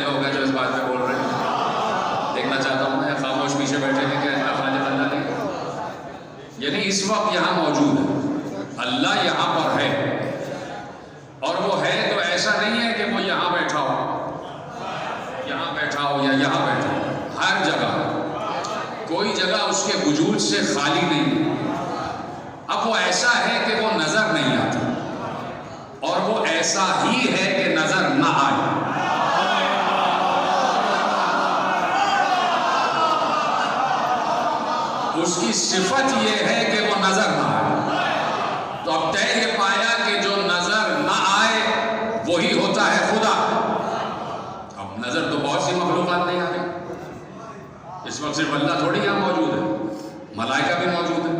کتنے لوگ ہیں جو اس بات پہ بول رہے ہیں؟ دیکھنا چاہتا ہوں میں، خاموش پیچھے بیٹھے ہیں کہ اللہ خالق اللہ نہیں، یعنی اس وقت یہاں موجود ہے، اللہ یہاں پر ہے، اور وہ ہے تو ایسا نہیں ہے کہ وہ یہاں بیٹھا ہو، یہاں بیٹھا ہو یا یہاں بیٹھا ہو، ہر جگہ، کوئی جگہ اس کے وجود سے خالی نہیں۔ اب وہ ایسا ہے کہ وہ نظر نہیں آتا، اور وہ ایسا ہی ہے کہ نظر نہ آئے۔ اس کی صفت یہ ہے کہ وہ نظر نہ آئے، تو اب طے یہ پایا کہ جو نظر نہ آئے وہی ہوتا ہے خدا۔ اب نظر تو بہت سی مخلوقات نہیں آ رہی، اس وقت صرف اللہ تھوڑی یہاں موجود ہے، ملائکہ بھی موجود ہے،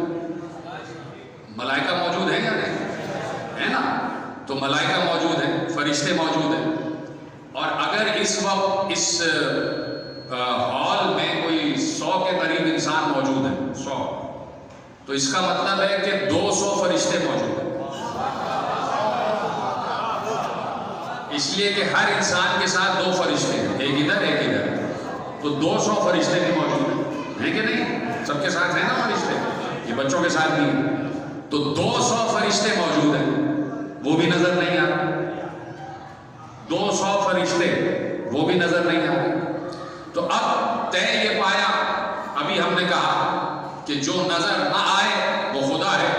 ملائکہ موجود ہے یا نہیں ہے نا؟ تو ملائکہ موجود ہیں، فرشتے موجود ہیں، اور اگر اس وقت اس ہال میں کوئی 100 کے قریب انسان موجود ہے، 100، تو اس کا مطلب ہے کہ 200 فرشتے موجود ہیں، اس لیے کہ ہر انسان کے ساتھ 2 فرشتے ہیں، ایک ادھر ایک ادھر، تو 200 فرشتے بھی موجود ہیں کہ نہیں؟ سب کے ساتھ ہیں نا فرشتے، یہ بچوں کے ساتھ بھی ہیں، تو 200 فرشتے موجود ہیں، وہ بھی نظر نہیں آ رہے، 200 فرشتے وہ بھی نظر نہیں آ رہے۔ تو اب طے یہ پایا، ابھی ہم نے کہا کہ جو نظر نہ آئے وہ خدا ہے،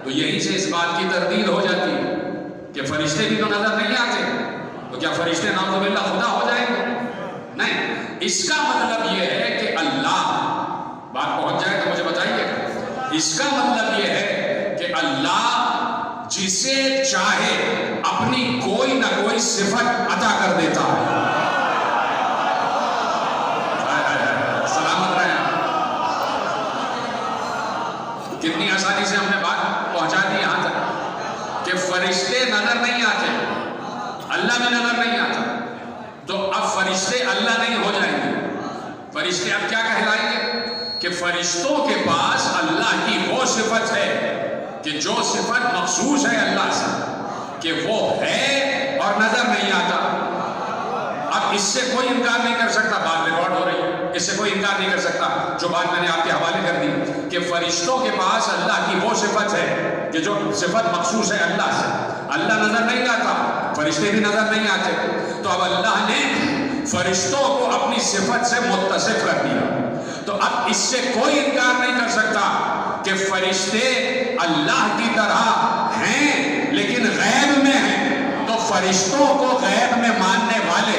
تو یہیں سے اس بات کی تردید ہو جاتی ہے کہ فرشتے بھی تو نظر نہیں آتے، تو کیا فرشتے نعوذ باللہ خدا ہو جائیں گے؟ نہیں، اس کا مطلب یہ ہے کہ اللہ، بات پہنچ جائے تو مجھے بتائیے، اس کا مطلب یہ ہے کہ اللہ جسے چاہے اپنی کوئی نہ کوئی صفت عطا کر دیتا ہے۔ سلامت رہیں، کتنی آسانی سے ہم نے بات پہنچا دی یہاں تک کہ فرشتے نظر نہیں آتے، اللہ بھی نظر نہیں آتا، تو اب فرشتے اللہ نہیں ہو جائیں گے، فرشتے اب کیا کہلائیں گے کہ فرشتوں کے پاس اللہ کی وہ صفت ہے کہ جو صفت مخصوص ہے اللہ سے، کہ وہ ہے اور نظر نہیں آتا۔ اب اس سے کوئی انکار نہیں کر سکتا، بات ریکارڈ ہو رہی ہے، اس سے کوئی انکار نہیں کر سکتا، جو بات میں نے آپ کے حوالے کر دی کہ فرشتوں کے پاس اللہ کی وہ صفت ہے کہ جو صفت مخصوص ہے اللہ سے، اللہ نظر نہیں آتا، فرشتے بھی نظر نہیں آتے، تو اب اللہ نے فرشتوں کو اپنی صفت سے متصف کر دیا، تو اب اس سے کوئی انکار نہیں کر سکتا کہ فرشتے اللہ کی طرح ہیں لیکن غیب میں ہیں، تو فرشتوں کو غیب میں ماننے والے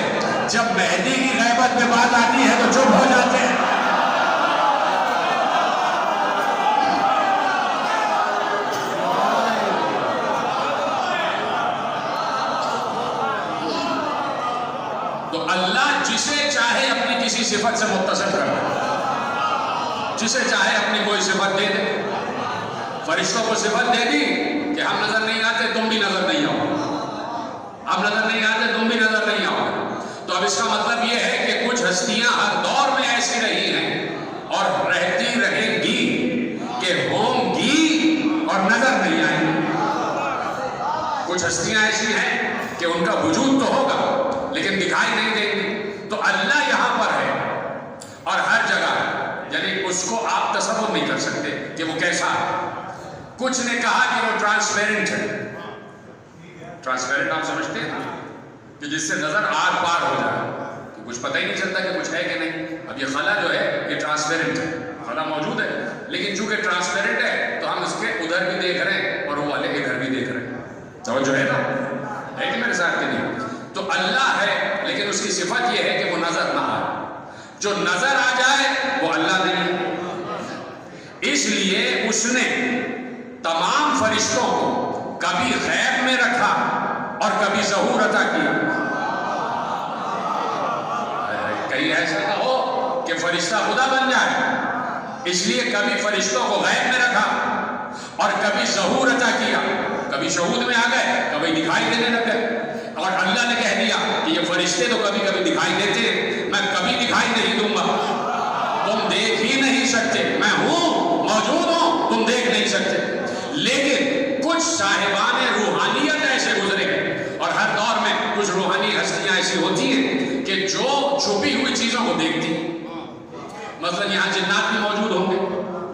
جب مہدی کی غیبت میں بات آتی ہے تو چپ ہو جاتے ہیں۔ تو اللہ جسے چاہے اپنی کسی صفت سے متصف کر دے، جسے چاہے اپنی کوئی صفت دے دے، فرشتوں کو صفت دے دی کہ ہم نظر نہیں آتے تم بھی نظر نہیں آؤ، ہم نظر نہیں آتے تم بھی نظر نہیں آؤ، تو اب اس کا مطلب یہ ہے کہ کچھ ہستیاں ہر دور میں ایسی رہی ہیں اور رہتی رہیں گی کہ ہوں گی اور نظر نہیں آئیں گی، کچھ ہستیاں ایسی ہیں کہ ان کا وجود تو ہوگا لیکن دکھائی نہیں دیں گی، تو اللہ یہاں پر ہے اور ہر جگہ ہے، یعنی اس کو آپ تصور نہیں کر سکتے کہ وہ کیسا ہے۔ کچھ نے کہا کہ وہ ٹرانسپیرنٹ ہے، ٹرانسپیرنٹ آپ سمجھتے ہیں کہ جس سے نظر آر پار ہو جائے، کہ کچھ پتہ ہی نہیں چلتا کہ کچھ ہے کہ نہیں۔ اب یہ خلا جو ہے یہ ٹرانسپیرنٹ ہے، خلا موجود ہے لیکن چونکہ ٹرانسپیرنٹ ہے تو ہم اس کے ادھر بھی دیکھ رہے ہیں اور وہ والے ادھر بھی دیکھ رہے ہیں، توجہ ہے نا، ہے کہ میرے ساتھ کے نہیں؟ تو اللہ ہے لیکن اس کی صفت یہ ہے کہ وہ نظر نہ آئے، جو نظر آ جائے وہ اللہ نہیں ہے، اس لیے اس نے تمام فرشتوں کو کبھی غیب میں رکھا اور کبھی ظہور عطا کیا۔ کہیں ایسا نہ ہو کہ فرشتہ خدا بن جائے، اس لیے کبھی فرشتوں کو غیب میں رکھا اور کبھی ظہور عطا کیا، کبھی شہود میں آ گئے کبھی دکھائی دینے لگ گئے، اور اللہ نے کہہ دیا کہ یہ فرشتے تو کبھی کبھی دکھائی دیتے ہیں، میں کبھی دکھائی نہیں دوں گا، تم دیکھ ہی نہیں سکتے، میں ہوں موجود ہوں تم دیکھ نہیں سکتے۔ لیکن کچھ صاحبان روحانیت ایسے گزرے اور ہر دور میں کچھ روحانی ہستیاں ایسی ہوتی ہیں کہ جو چھپی ہوئی چیزوں کو دیکھتی. مثلا یہاں جنات بھی موجود ہوں گے.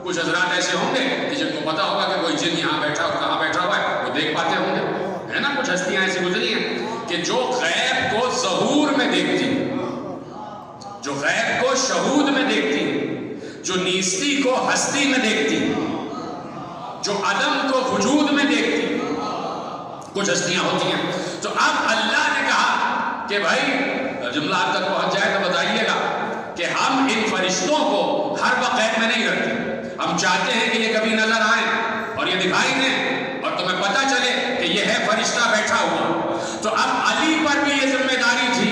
کچھ حضرات ایسے ہوں گے کہ جن کو پتا ہوگا کہ کوئی جن یہاں بیٹھا اور کہاں بیٹھا ہوا ہے, وہ دیکھ پاتے ہوں گے, ہے نا. کچھ ہستیاں ایسی گزری ہیں کہ جو غیب کو ظہور میں دیکھتی, جو غیب کو شہود میں دیکھتی, جو نیستی کو ہستی میں دیکھتی, جو عدم کو وجود میں دیکھتی, کچھ ہستیاں ہوتی ہیں. تو اب اللہ نے کہا کہ بھائی جملہ آپ تک پہنچ جائے تو بتائیے گا کہ ہم ان فرشتوں کو ہر وقت قید میں نہیں رکھتے. ہم چاہتے ہیں کہ یہ کبھی نظر آئیں اور یہ دکھائی دیں اور تمہیں پتہ چلے کہ یہ ہے فرشتہ بیٹھا ہوا. تو اب علی پر بھی یہ ذمہ داری تھی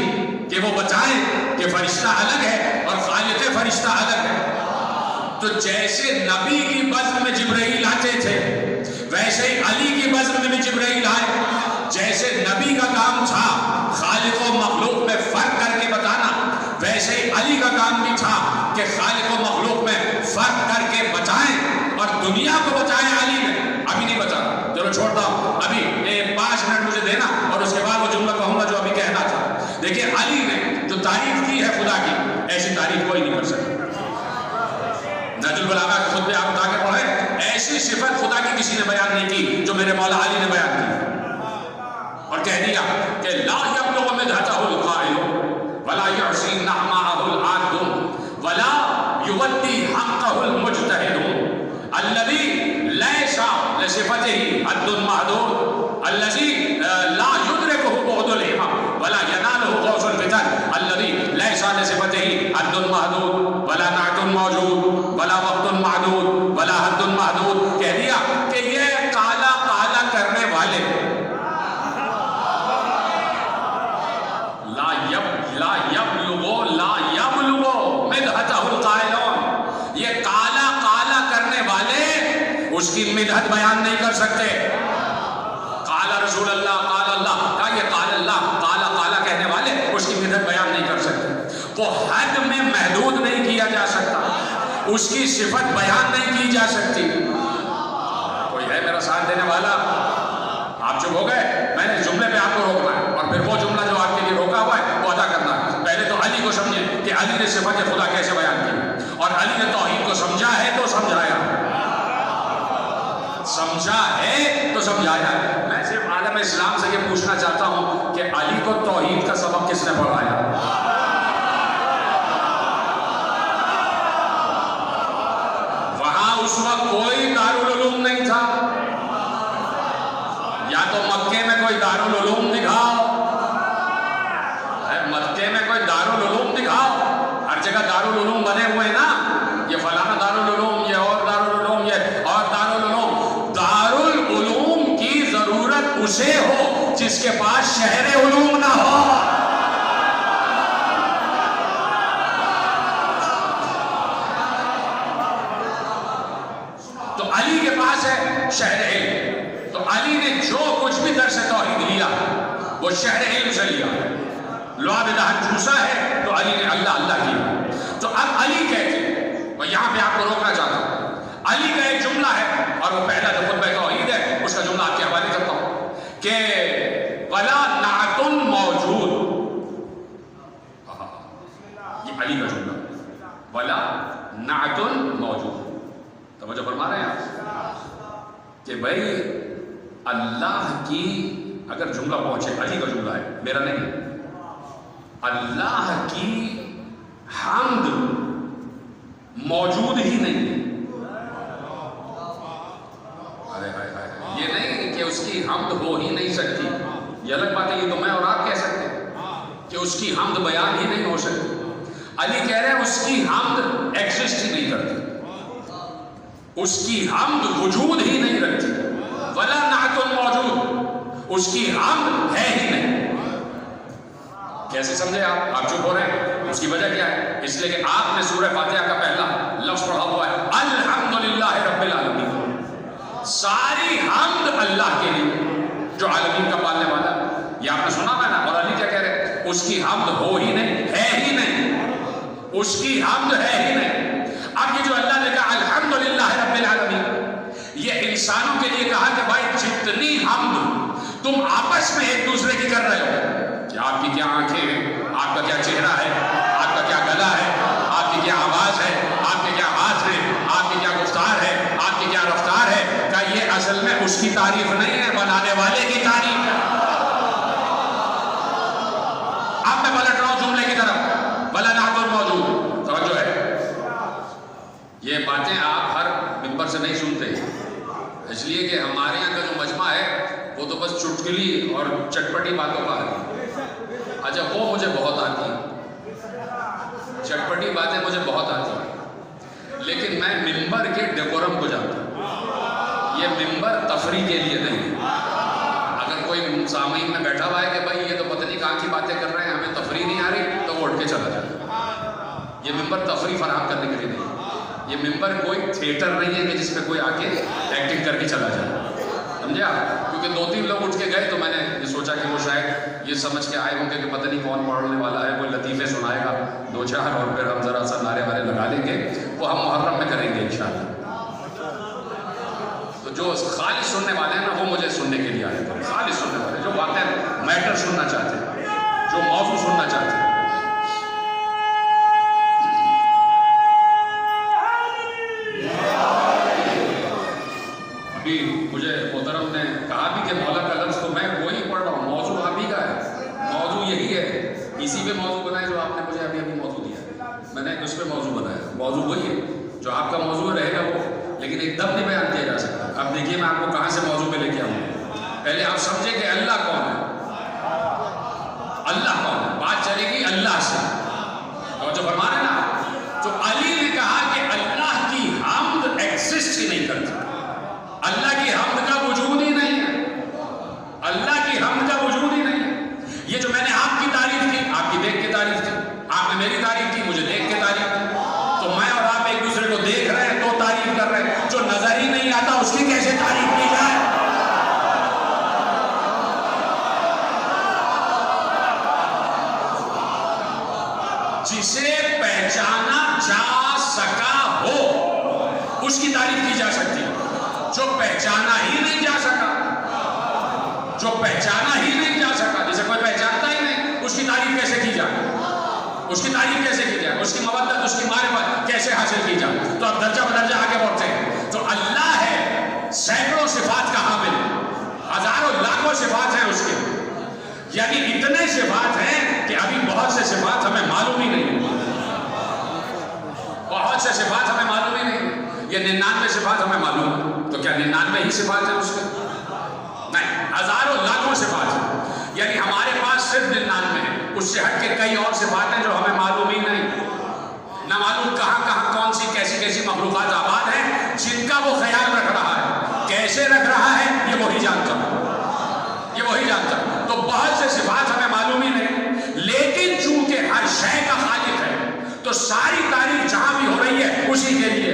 کہ وہ بتائیں کہ فرشتہ الگ ہے اور خالق فرشتہ الگ ہے. تو جیسے نبی کی بزم میں جبرائیل آتے تھے, ویسے ہی علی کی بزم میں بھی جبرائیل آئے. جیسے نبی کا کام تھا خالق و مخلوق میں فرق کر کے بتانا, ویسے ہی علی کا کام بھی تھا کہ خالق و مخلوق میں فرق کر کے بتائیں اور دنیا کو بتائیں. علی نے ابھی نہیں بتا, چلو چھوڑتا ہوں, ابھی 5 منٹ مجھے دینا اور اس کے بعد وہ جملہ کہوں گا جو ابھی کہنا تھا. دیکھیں علی نے جو تعریف کی ہے خدا کی, ایسی تعریف کوئی نہیں کر سکتا. نہج البلاغہ کے خطبے آپ اٹھا کے پڑھیں, ایسی صفت خدا کی کسی نے بیان نہیں کی جو میرے مولا علی نے بیان کی, اور کہہ دیا کہ لا یبلغ مدحتہ القائل ولا یعصی نعماءہ العاد ولا یودی حقہ المجتہد الذی لیس لصفتہ حد محدود الذی لا یدرکہ بعد الہمہ ولا ینالہ غوث الفتن الذی لیس لصفتہ حد محدود ولا نعت موجود ولا وقت معدود ولا حد محدود. کہہ دیا کہ یہ کالا کالا کرنے والے لا یبلغ مدحتہ القائلون, یہ کالا کالا کرنے والے اس کی مدحت بیان نہیں کر سکتے. قال رسول اللہ, قال اللہ, کہا یہ قال اللہ, کالا کالا کہنے والے اس کی مدحت بیان نہیں کر سکتے. وہ حد میں محدود نہیں کیا جا سکتا, اس کی صفت بیان نہیں کی جا سکتی. کوئی ہے میرا ساتھ دینے والا؟ آپ چپ ہو گئے, میں نے جملے پہ آپ کو روکنا ہے اور پھر وہ جملہ جو آپ کے لیے روکا ہوا ہے وہ ادا کرنا ہے. پہلے تو علی کو سمجھیں کہ علی نے صفت خدا کیسے بیان کی, اور علی نے توحید کو سمجھا ہے تو سمجھایا, سمجھا ہے تو سمجھایا. میں صرف عالم اسلام سے یہ پوچھنا چاہتا ہوں کہ علی کو توحید کا سبق کس نے پڑھایا؟ وہاں اس وقت کوئی دارالعلوم نہیں تھا. یا تو مکے میں کوئی دارالعلوم دکھاؤ, مکے میں کوئی دارالعلوم دکھاؤ. ہر جگہ دارالعلوم بنے ہوئے ہیں نا, یہ فلانا دارالعلوم, یہ اور دارالعلوم, یہ اور دارالعلوم. دارالعلوم کی ضرورت اسے ہو جس کے پاس شہر علوم نہ ہو. تو علی کے پاس ہے شہر علم, تو علی نے جو کچھ بھی درس توحید لیا وہ شہر علم سے لیا. لعاب دہن چوسا ہے تو علی نے اللہ اللہ کیا. تو اب علی کہتے, میں یہاں پہ آپ کو روکنا چاہتا ہوں, علی کا ایک جملہ ہے اور وہ پہلا جو خطبہ توحید ہے اس کا جملہ آپ کے حوالے کرتا ہوں کہ ولا نعت موجود. یہ علی کا جملہ, ولا نعت موجود. توجہ فرما رہے ہیں آپ کہ بھائی اللہ کی اگر جملہ پہنچے, علی کا جملہ ہے میرا نہیں, اللہ کی حمد موجود ہی نہیں ہے. یہ نہیں کہ اس کی حمد ہو ہی نہیں سکتی, یہ الگ بات ہے, یہ تو میں اور آپ کہہ سکتے ہیں کہ اس کی حمد بیان ہی نہیں ہو سکتی. علی کہہ رہے ہیں اس کی حمد ایگزسٹ ہی نہیں کرتی, اس کی حمد وجود ہی نہیں رکھتی. ولا نعت موجود, اس کی حمد ہے ہی نہیں. کیسے سمجھے آپ چپ ہو رہے ہیں؟ اس کی وجہ کیا ہے؟ اس لیے کہ آپ نے سورہ فاتحہ کا پہلا لفظ پڑھا ہوا ہے الحمدللہ رب العالمین. ساری حمد اللہ کے لیے جو عالمین کا پالنے والا. یہ آپ نے سنا میں نا. اور علی کیا کہہ رہے ہیں؟ اس کی حمد ہو ہی نہیں, ہے ہی نہیں, اس کی حمد ہے ہی نہیں. اب یہ جو اللہ نے کہا الحمدللہ رب العالمین, یہ انسانوں کے لیے کہا کہ بھائی جتنی حمد تم آپس میں ایک دوسرے کی کر رہے ہو, کہ آپ کی کیا آنکھیں ہیں, آپ کا کیا چہرہ کی تعریف نہیں ہے، بنانے والے کی تعریف ہے۔ اب میں پلٹ رہا ہوں جملے کی طرف، وَلَا نَحْنُ الْمَوْجُودُ، توجہ ہے، یہ باتیں آپ ہر ممبر سے نہیں سنتے، اس لیے کہ ہمارے یہاں کا جو مجمع ہے وہ تو بس چٹکلی اور چٹپٹی باتوں کا ہے۔ اچھا وہ مجھے بہت آتی ہیں، چٹپٹی باتیں مجھے بہت آتی ہیں، لیکن میں ممبر کے ڈیکورم کو جانتا ہوں۔ یہ ممبر تفریح کے لیے نہیں ہے۔ اگر کوئی سامعین میں بیٹھا ہوا ہے کہ بھائی یہ تو پتہ نہیں کہاں کی باتیں کر رہے ہیں، ہمیں تفریح نہیں آ رہی، تو وہ اٹھ کے چلا جائے۔ یہ ممبر تفریح فراہم کرنے کے لیے نہیں ہے۔ یہ ممبر کوئی تھیٹر نہیں ہے کہ جس پہ کوئی آ کے ایکٹنگ کر کے چلا جائے، سمجھے آپ؟ کیونکہ 2-3 لوگ اٹھ کے گئے تو میں نے یہ سوچا کہ وہ شاید یہ سمجھ کے آئے ہوں گے کہ پتہ نہیں کون پڑھنے والا ہے، کوئی لطیفے سنائے گا 2-4 اور پھر ہم ذرا سا نعرے وارے لگا لیں گے، وہ ہم محرم میں کریں گے انشاءاللہ۔ تو جو خالص سننے والے ہیں نا وہ مجھے سننے کے لیے آئے تھے، خالص سننے والے جو واقعی میٹر سننا چاہتے ہیں، جو موضوع سننا چاہتے ہیں۔ ابھی مجھے محترم نے کہا بھی کہ مولا کا لفظ تو میں وہی پڑھ رہا ہوں، موضوع آپ ہی کا ہے، موضوع یہی ہے، اسی پہ موضوع بنائے جو آپ نے مجھے ابھی موضوع دیا، میں نے اس پہ موضوع بنایا، موضوع وہی ہے جو آپ کا موضوع رہے گا وہ، لیکن ایک دم نہیں بیان کیا جا سکتا۔ اب دیکھیے میں آپ کو کہاں سے موضوع پہ لے کے آؤں، پہلے آپ سمجھیں کہ اللہ کون ہے، اللہ کون ہے، بات چلے گی اللہ سے، اور جو فرما رہے نا، تو علی نے کہا کہ اللہ کی حمد ایکزسٹ ہی نہیں کرتی، اللہ کی حمد کا وجود ہی نہیں ہے، اللہ کی حمد کا وجود ہی نہیں ہے۔ یہ جو میں نے آپ کی تعریف کی، آپ کی دیکھ کے تعریف کی، آپ نے میری تعریف کی، مجھے دیکھ کے تعریف کی، تو میں اور آپ ایک دوسرے کو دیکھ رہے ہیں تو تعریف کر رہے ہیں، جو نظر ہی نہیں آتا اس کی کیسے تعریف کی جائے؟ جسے پہچانا جا سکا ہو اس کی تعریف کی جا سکتی ہے، جو پہچانا ہی نہیں جا سکا، جو پہچانا ہی نہیں جا سکا، جسے کوئی پہچانتا ہی نہیں، اس کی تعریف کیسے کی جائے، اس کی تعریف کیسے کی جائے، اس کی مودت، اس کی معرفت کیسے حاصل کی جائے؟ تو اب درجہ بدرجہ آگے بڑھتے ہیں۔ تو اللہ ہے سینکڑوں صفات کا حامل، ہزاروں لاکھوں صفات ہیں اس کے، یعنی اتنے صفات ہیں کہ ابھی بہت سے صفات ہمیں معلوم ہی نہیں، بہت سے صفات ہمیں معلوم ہی نہیں۔ یہ 99 صفات ہمیں معلوم ہے، تو کیا 99 ہی صفات ہیں اس کے؟ نہیں، ہزاروں لاکھوں صفات ہیں، یعنی ہمارے پاس صرف 99 ہے، اس سے ہٹ کے کئی اور صفات ہیں جو ہمیں معلوم ہی نہیں، نہ معلوم کہاں کہاں کون سی کیسی کیسی مخلوقات آباد ہیں جن کا وہ خیال رکھ رہا ہے، کیسے رکھ رہا ہے یہ وہی جانتا ہے، یہ وہی جانتا ہے۔ تو بہت سے صفات ہمیں معلوم ہی نہیں، لیکن چونکہ ہر شے کا خالق ہے تو ساری تعریف جہاں بھی ہو رہی ہے اسی کے لیے۔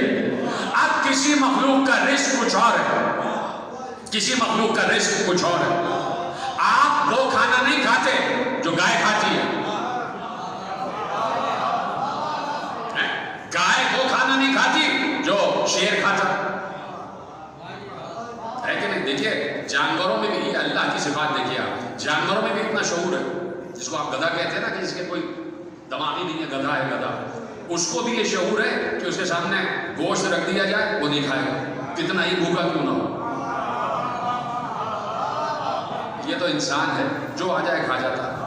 اب کسی مخلوق کا رزق کچھ اور ہے، کسی مخلوق کا رزق کچھ اور ہے۔ آپ وہ کھانا نہیں کھاتے جو گائے کھاتی ہے، گائے وہ کھانا نہیں کھاتی جو شیر کھاتا ہے کہ نہیں؟ دیکھیے جانوروں میں بھی اللہ کی صفات دیکھیے آپ، جانوروں میں بھی اتنا شعور ہے، جس کو آپ گدھا کہتے ہیں نا کہ اس کے کوئی دماغ ہی نہیں ہے، گدھا ہے گدھا، اس کو بھی یہ شعور ہے کہ اس کے سامنے گوشت رکھ دیا جائے وہ نہیں کھائے گا، کتنا ہی بھوکا کیوں نہ ہو۔ یہ تو انسان ہے، جو آ جائے کھا جاتا ہے،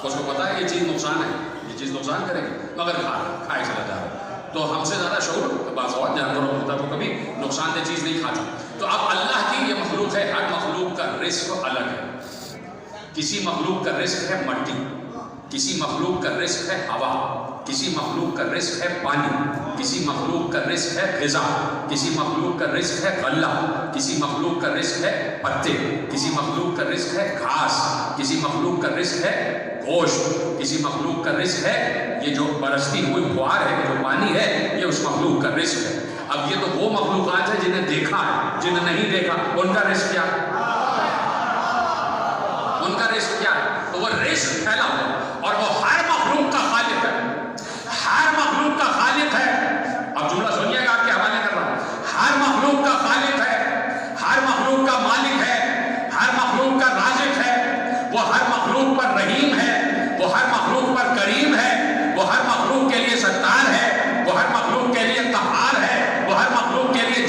اس کو پتا ہے یہ چیز نقصان ہے، یہ چیز نقصان کرے گی، مگر کھائے چلا جا رہا۔ تو ہم سے زیادہ شعور بعض اوقات جانوروں کو ہوتا ہے، وہ کبھی نقصان دہ چیز نہیں کھاتا۔ تو اب اللہ کی یہ مخلوق ہے، ہر مخلوق کا رزق الگ ہے، کسی مخلوق کا رزق ہے مٹی، کسی مخلوق کا رزق ہے ہوا، کسی مخلوق کا رزق ہے پانی، کسی مخلوق کا رزق ہے غذا، کسی مخلوق کا رزق ہے غلہ، کسی مخلوق کا رزق ہے پتے، کسی مخلوق کا رزق ہے گھاس، کسی مخلوق کا رزق ہے گوشت، کسی مخلوق کا رزق ہے یہ جو برستی ہوئی فوار ہے، جو پانی ہے، یہ اس مخلوق کا رزق ہے۔ اب یہ تو وہ مخلوقات ہیں جنہیں دیکھا ہے، جنہیں نہیں دیکھا ان کا رزق کیا ہے؟ ان کا رزق کیا ہے؟ تو وہ رزق پھیلا ہوا، اور وہ ہر مخلوق کا خالق ہے، ہر مخلوق کا خالق ہے۔ اب جملہ سنیے گا، آپ کے حوالے کر رہا ہوں، ہر مخلوق کا خالق ہے، ہر مخلوق کا مالک ہے، ہر مخلوق کا رازق ہے، وہ ہر مخلوق پر رحیم ہے، وہ ہر مخلوق پر کریم ہے، وہ ہر مخلوق کے لیے ستار ہے، وہ ہر مخلوق کے لیے قہار ہے، وہ ہر مخلوق کے لیے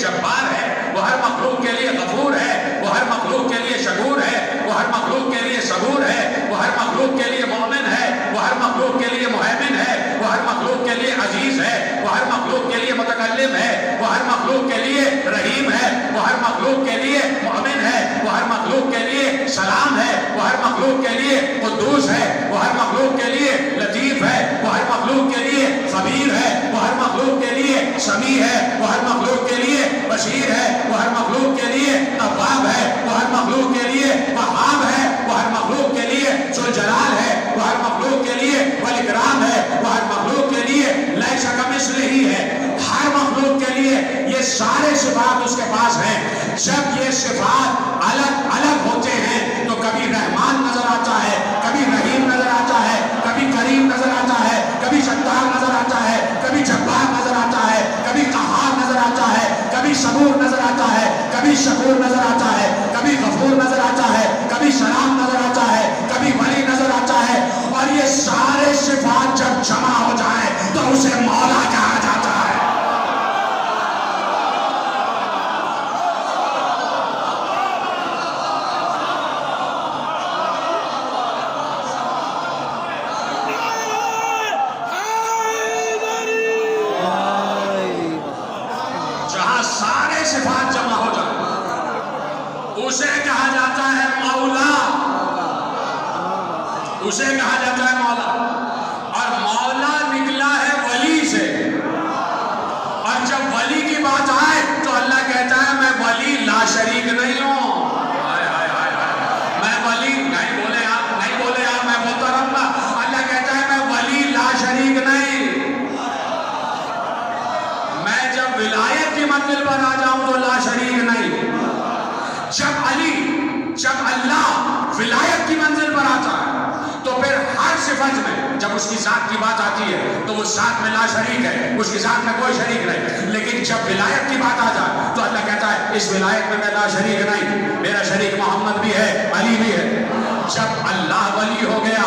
کہا جاتا ہے مولا، اسے کہا جاتا ہے مولا. اور مولا نکلا ہے ولی سے. اور جب ولی کی بات آئے تو اللہ کہتا ہے میں ولی لا شریک نہیں ہوں. میں ولی نہیں بولے آپ میں بولتا رہوں گا. اللہ کہتا ہے میں ولی لا شریک نہیں. میں جب ولایت کی منزل پر آ جاؤں تو لا شریک نہیں. جب اللہ ولایت کی منزل پر آتا ہے تو پھر ہر صفت میں جب اس کی ذات کی بات آتی ہے تو وہ ذات میں لا شریک ہے، اس کی ذات میں کوئی شریک نہیں. لیکن جب ولایت کی بات آ جائے تو اللہ کہتا ہے اس ولایت میں لا شریک نہیں، میرا شریک محمد بھی ہے، علی بھی ہے. جب اللہ ولی ہو گیا،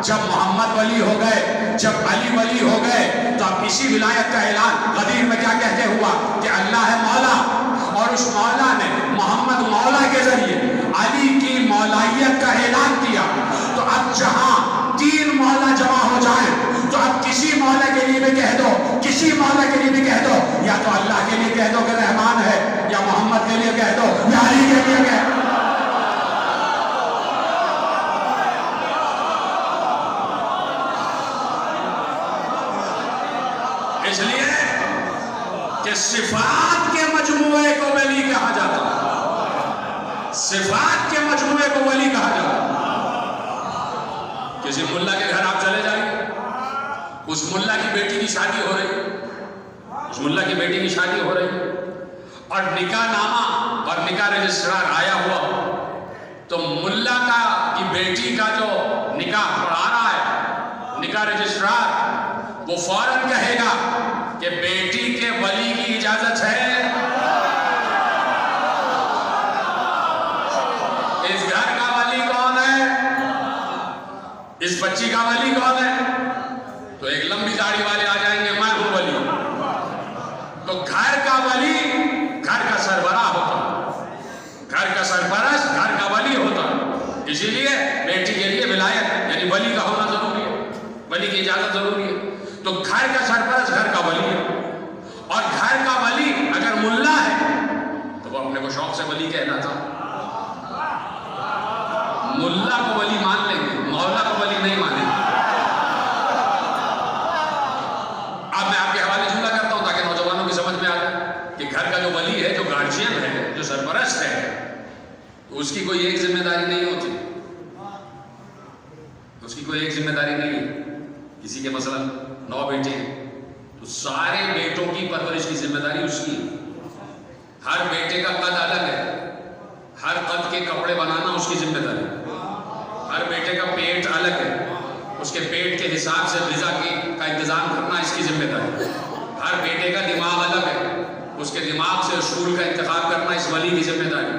جب محمد ولی ہو گئے، جب علی ولی ہو گئے تو اب اسی ولایت کا اعلان غدیر میں کیا کہتے ہوا کہ اللہ ہے مولا. اور اس مولا نے محمد مولا کے ذریعے علی کی مولائیت کا اعلان کیا. تو اب جہاں تین مولا جمع ہو جائیں تو اب کسی مولا کے لیے بھی کہہ دو، کسی مولا کے لیے بھی کہہ دو، یا تو اللہ کے لیے کہہ دو کہ رحمان ہے، یا محمد کے لیے کہہ دو، یا علی کے لیے کہہ دو. اس لیے کہ صفات کے مجموعے کو ولی کہا جاتا ہے. صفات کے مجموعے کو ولی کہا جاتا ہے. کسی ملا کے گھر آپ چلے جائیں، اس ملا کی بیٹی کی شادی ہو رہی، اس ملا کی بیٹی کی شادی ہو رہی اور نکاح نامہ اور نکاح رجسٹرار آیا ہوا تو ملا کی بیٹی کا جو نکاح پڑھا رہا ہے نکاح رجسٹرار وہ فوراً کہے گا کہ بیٹی کے ولی کی اجازت ہے. اس گھر کا ولی کون ہے؟ اس بچی کا ولی کون ہے؟ تو ایک لمبی داڑھی والے آ جائیں گے میں ہوں ولی. تو گھر کا ولی گھر کا سربراہ ہوتا، گھر کا سرپرست گھر کا ولی ہوتا. اسی لیے بیٹی کے لیے ولایت یعنی ولی کا ہونا ضروری ہے، ولی کی اجازت ضروری ہے. تو گھر کا سرپرست گھر کا ولی ہے. اور گھر کا ولی اگر ملا ہے تو وہ اپنے کو شوق سے ولی کہنا تھا. ملا کو ولی مان لیں گے، مولا کو ولی نہیں مانیں گے. اب میں آپ کے حوالے جملہ کرتا ہوں تاکہ نوجوانوں کی سمجھ میں آ جائے کہ گھر کا جو ولی ہے، جو گارجین ہے، جو سرپرست ہے، تو اس کی کوئی ایک ذمہ داری نہیں ہوتی. اس کی کوئی ایک ذمہ داری نہیں ہے. کسی کے مثلا 9 بیٹے ہیں تو سارے بیٹوں کی پرورش کی ذمہ داری اس کی. ہر بیٹے کا قد الگ ہے، ہر قد کے کپڑے بنانا اس کی ذمہ داری. ہر بیٹے کا پیٹ الگ ہے، اس کے پیٹ کے حساب سے غذا کا انتظام کرنا اس کی ذمہ داری. ہر بیٹے کا دماغ الگ ہے، اس کے دماغ سے اسکول کا انتخاب کرنا اس ولی کی ذمہ داری.